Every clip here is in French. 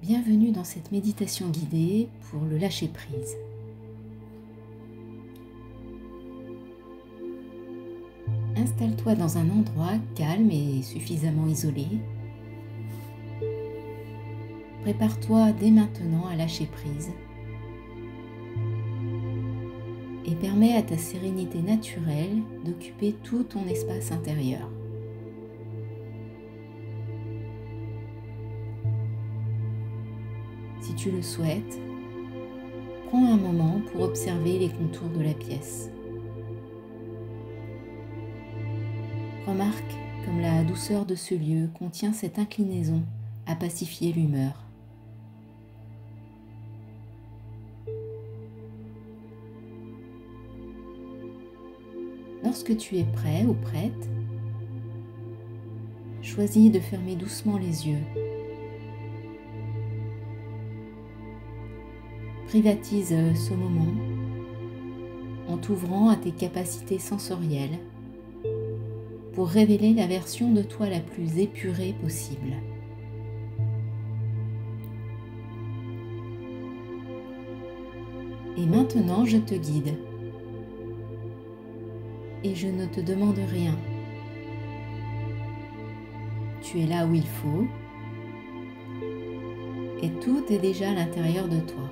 Bienvenue dans cette méditation guidée pour le lâcher-prise. Installe-toi dans un endroit calme et suffisamment isolé. Prépare-toi dès maintenant à lâcher prise et permets à ta sérénité naturelle d'occuper tout ton espace intérieur. Si tu le souhaites, prends un moment pour observer les contours de la pièce. Remarque comme la douceur de ce lieu contient cette inclinaison à pacifier l'humeur. Lorsque tu es prêt ou prête, choisis de fermer doucement les yeux. Privatise ce moment en t'ouvrant à tes capacités sensorielles pour révéler la version de toi la plus épurée possible. Et maintenant, je te guide. Et je ne te demande rien. Tu es là où il faut. Et tout est déjà à l'intérieur de toi.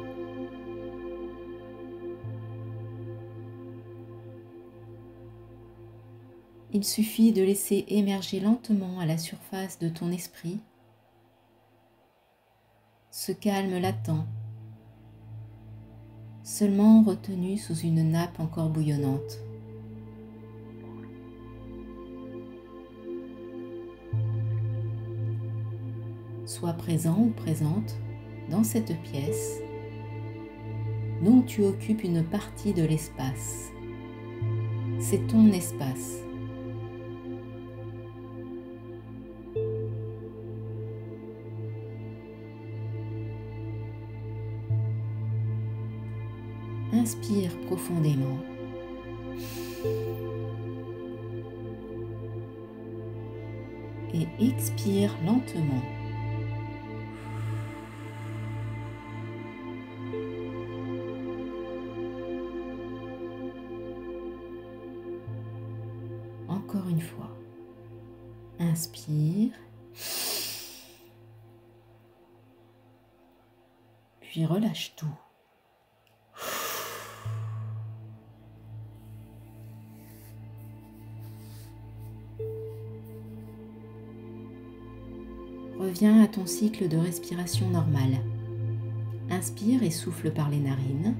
Il suffit de laisser émerger lentement à la surface de ton esprit ce calme latent, seulement retenu sous une nappe encore bouillonnante. Sois présent ou présente dans cette pièce dont tu occupes une partie de l'espace. C'est ton espace. Inspire profondément. Et expire lentement. Encore une fois. Inspire. Puis relâche tout. Reviens à ton cycle de respiration normal. Inspire et souffle par les narines.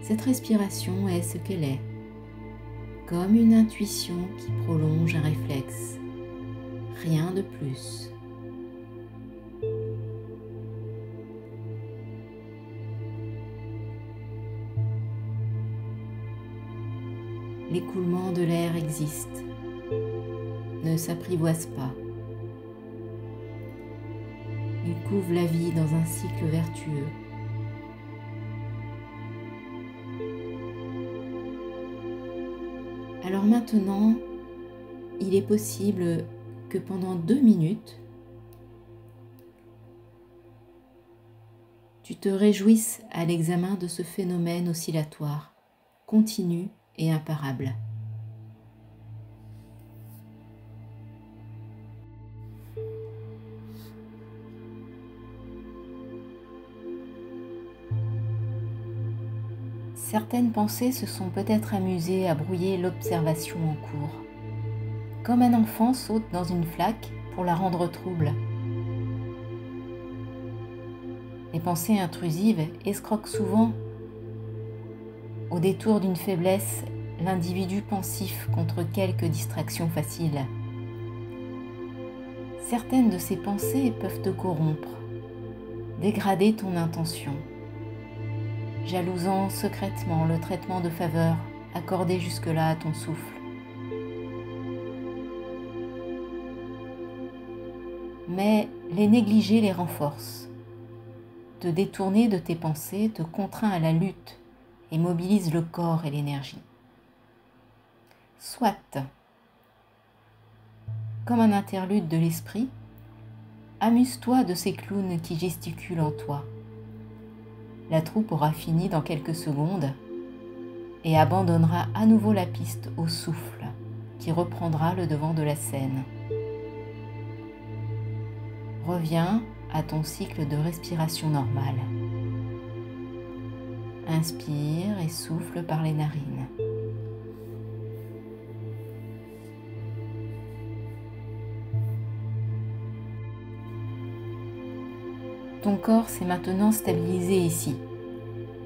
Cette respiration est ce qu'elle est, comme une intuition qui prolonge un réflexe. Rien de plus. L'écoulement de l'air existe. Ne s'apprivoise pas. Il couvre la vie dans un cycle vertueux. Alors maintenant, il est possible que pendant 2 minutes, tu te réjouisses à l'examen de ce phénomène oscillatoire, continu et imparable. Certaines pensées se sont peut-être amusées à brouiller l'observation en cours, comme un enfant saute dans une flaque pour la rendre trouble. Les pensées intrusives escroquent souvent, au détour d'une faiblesse, l'individu pensif contre quelques distractions faciles. Certaines de ces pensées peuvent te corrompre, dégrader ton intention, jalousant secrètement le traitement de faveur accordé jusque-là à ton souffle. Mais les négliger les renforce. Te détourner de tes pensées te contraint à la lutte et mobilise le corps et l'énergie. Soit, comme un interlude de l'esprit, Amuse-toi de ces clowns qui gesticulent en toi. La troupe aura fini dans quelques secondes et abandonnera à nouveau la piste au souffle qui reprendra le devant de la scène. Reviens à ton cycle de respiration normal. Inspire et souffle par les narines. Ton corps s'est maintenant stabilisé ici.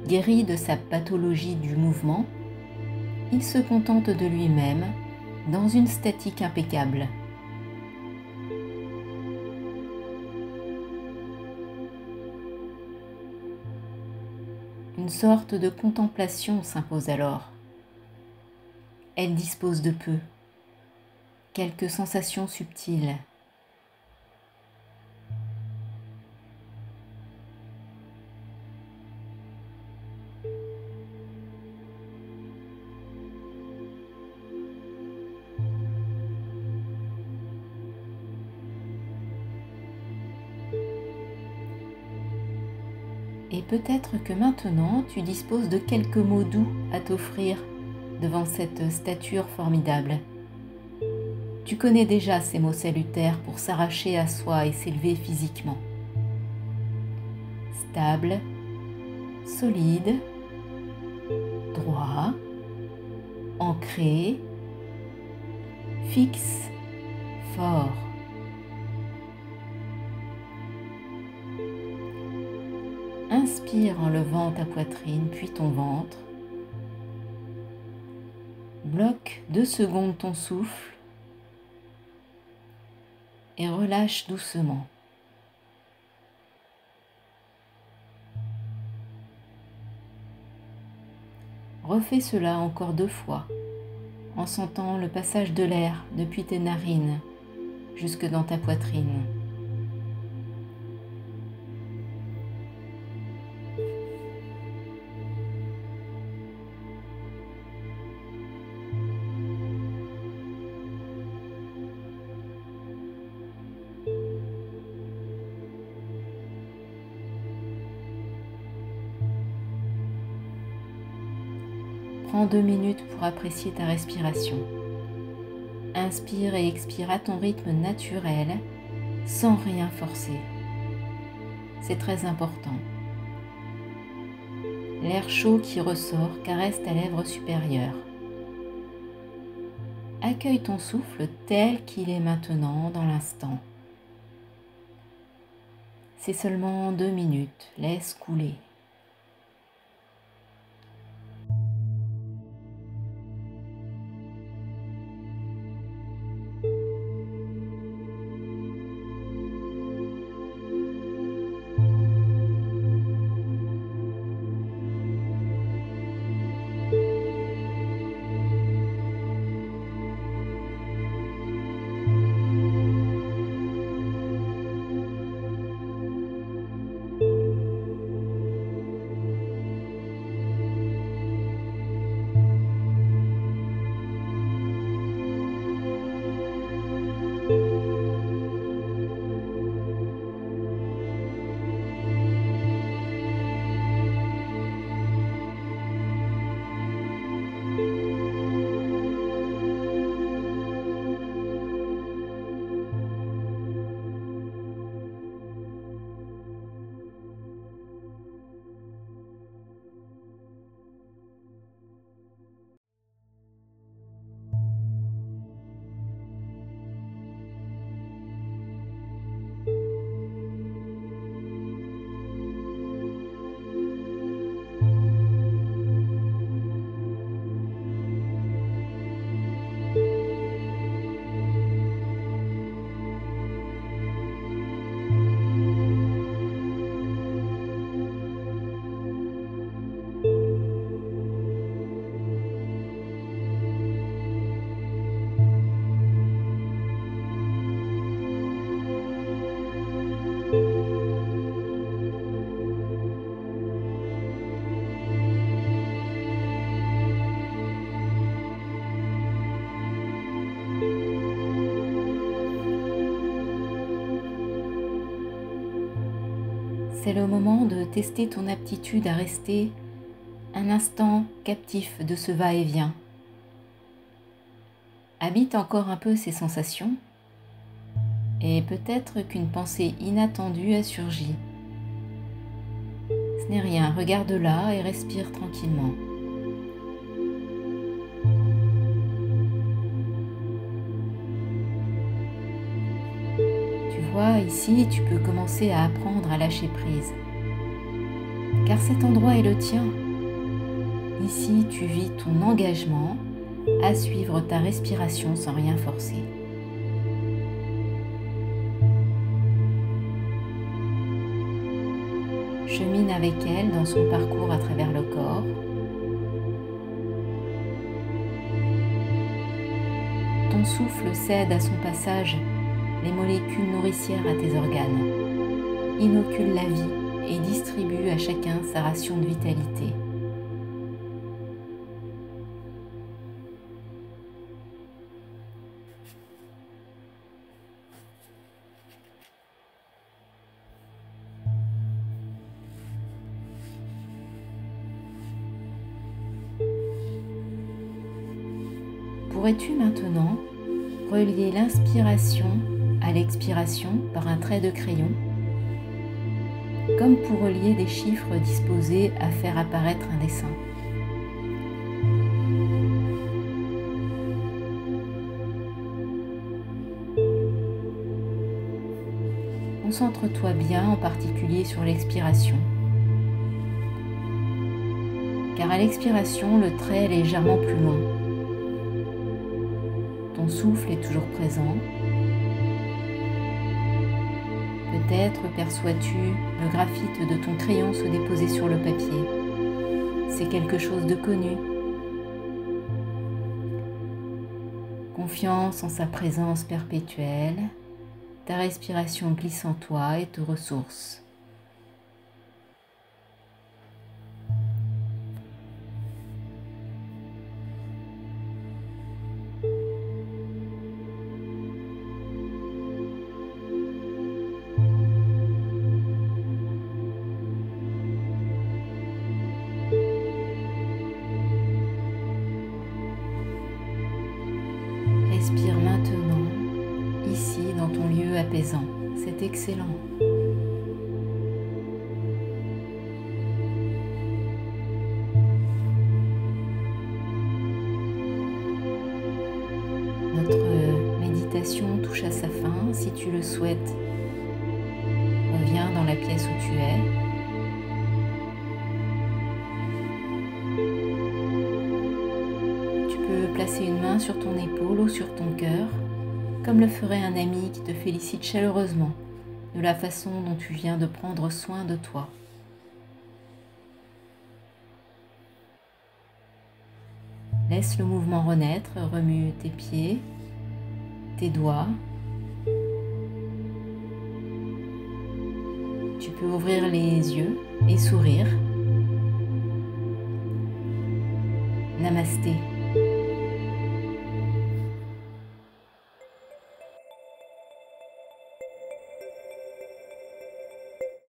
Guéri de sa pathologie du mouvement, il se contente de lui-même dans une statique impeccable. Une sorte de contemplation s'impose alors. Elle dispose de peu, quelques sensations subtiles. Et peut-être que maintenant tu disposes de quelques mots doux à t'offrir devant cette stature formidable. Tu connais déjà ces mots salutaires pour s'arracher à soi et s'élever physiquement. Stable, solide, droit, ancré, fixe, fort. Inspire en levant ta poitrine puis ton ventre. Bloque 2 secondes ton souffle et relâche doucement. Refais cela encore 2 fois en sentant le passage de l'air depuis tes narines jusque dans ta poitrine. Prends 2 minutes pour apprécier ta respiration. Inspire et expire à ton rythme naturel, sans rien forcer. C'est très important. L'air chaud qui ressort caresse ta lèvre supérieure. Accueille ton souffle tel qu'il est maintenant dans l'instant. C'est seulement 2 minutes, laisse couler. C'est le moment de tester ton aptitude à rester un instant captif de ce va-et-vient. Habite encore un peu ces sensations et peut-être qu'une pensée inattendue a surgi. Ce n'est rien, regarde-la et respire tranquillement. Tu vois, ici, tu peux commencer à apprendre à lâcher prise. Car cet endroit est le tien. Ici, tu vis ton engagement à suivre ta respiration sans rien forcer. Chemine avec elle dans son parcours à travers le corps. Ton souffle cède à son passage les molécules nourricières à tes organes, inocule la vie et distribue à chacun sa ration de vitalité. Pourrais-tu maintenant relier l'inspiration à l'expiration par un trait de crayon, comme pour relier des chiffres disposés à faire apparaître un dessin? Concentre-toi bien en particulier sur l'expiration, car à l'expiration, le trait est légèrement plus loin. Ton souffle est toujours présent. Peut-être perçois-tu le graphite de ton crayon se déposer sur le papier. C'est quelque chose de connu. Confiance en sa présence perpétuelle, ta respiration glisse en toi et te ressource. Respire maintenant, ici dans ton lieu apaisant. C'est excellent. Notre méditation touche à sa fin. Si tu le souhaites, reviens dans la pièce où tu es. Placer une main sur ton épaule ou sur ton cœur, comme le ferait un ami qui te félicite chaleureusement de la façon dont tu viens de prendre soin de toi. Laisse le mouvement renaître, remue tes pieds, tes doigts. Tu peux ouvrir les yeux et sourire. Namasté.